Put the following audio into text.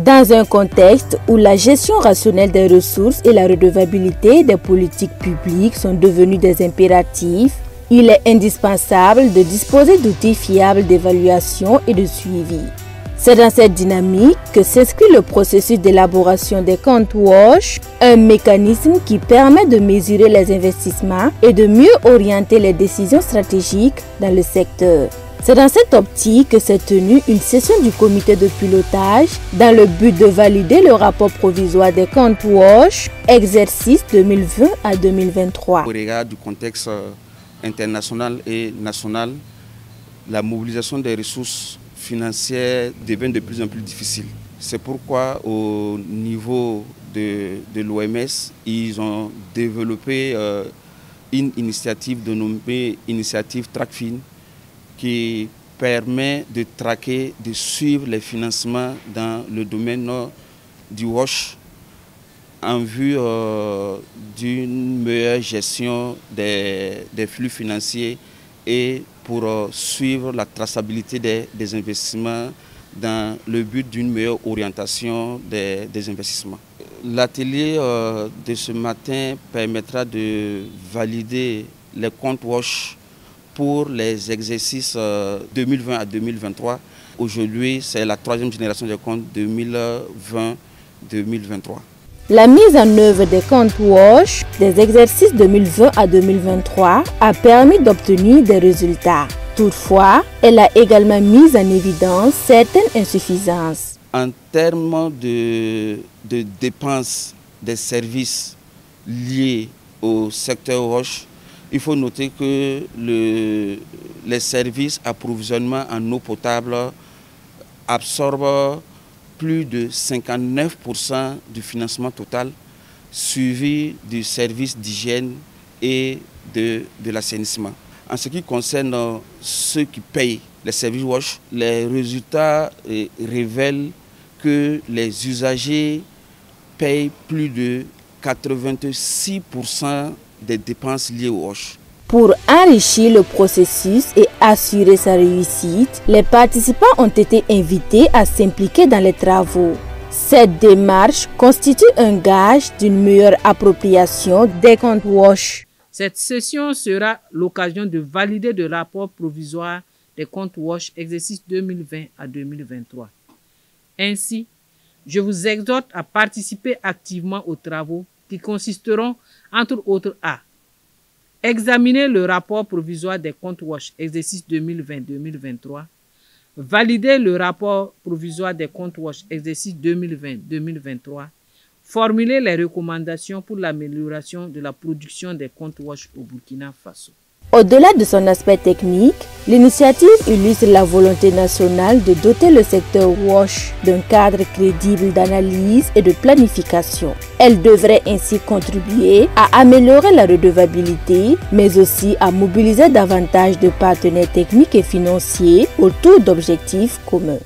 Dans un contexte où la gestion rationnelle des ressources et la redevabilité des politiques publiques sont devenus des impératifs, il est indispensable de disposer d'outils fiables d'évaluation et de suivi. C'est dans cette dynamique que s'inscrit le processus d'élaboration des comptes WASH, un mécanisme qui permet de mesurer les investissements et de mieux orienter les décisions stratégiques dans le secteur. C'est dans cette optique que s'est tenue une session du comité de pilotage dans le but de valider le rapport provisoire des comptes WASH, exercice 2020 à 2023. Au regard du contexte international et national, la mobilisation des ressources financières devient de plus en plus difficile. C'est pourquoi au niveau de l'OMS, ils ont développé une initiative dénommée Initiative TrackFin, qui permet de traquer, de suivre les financements dans le domaine du WASH en vue d'une meilleure gestion des flux financiers et pour suivre la traçabilité des investissements dans le but d'une meilleure orientation des investissements. L'atelier de ce matin permettra de valider les comptes WASH pour les exercices 2020 à 2023. Aujourd'hui, c'est la troisième génération des comptes 2020-2023. La mise en œuvre des comptes WASH des exercices 2020 à 2023 a permis d'obtenir des résultats. Toutefois, elle a également mis en évidence certaines insuffisances. En termes de dépenses des services liés au secteur WASH, il faut noter que les services approvisionnement en eau potable absorbent plus de 59% du financement total, suivi du service d'hygiène et de l'assainissement. En ce qui concerne ceux qui payent les services WASH, les résultats révèlent que les usagers payent plus de 86% des dépenses liées au WASH. Pour enrichir le processus et assurer sa réussite, les participants ont été invités à s'impliquer dans les travaux. Cette démarche constitue un gage d'une meilleure appropriation des comptes WASH. Cette session sera l'occasion de valider le rapport provisoire des comptes WASH exercice 2020 à 2023. Ainsi, je vous exhorte à participer activement aux travaux qui consisteront, entre autres, à examiner le rapport provisoire des comptes WASH exercice 2020-2023, valider le rapport provisoire des comptes WASH exercice 2020-2023, formuler les recommandations pour l'amélioration de la production des comptes WASH au Burkina Faso. Au-delà de son aspect technique, l'initiative illustre la volonté nationale de doter le secteur WASH d'un cadre crédible d'analyse et de planification. Elle devrait ainsi contribuer à améliorer la redevabilité, mais aussi à mobiliser davantage de partenaires techniques et financiers autour d'objectifs communs.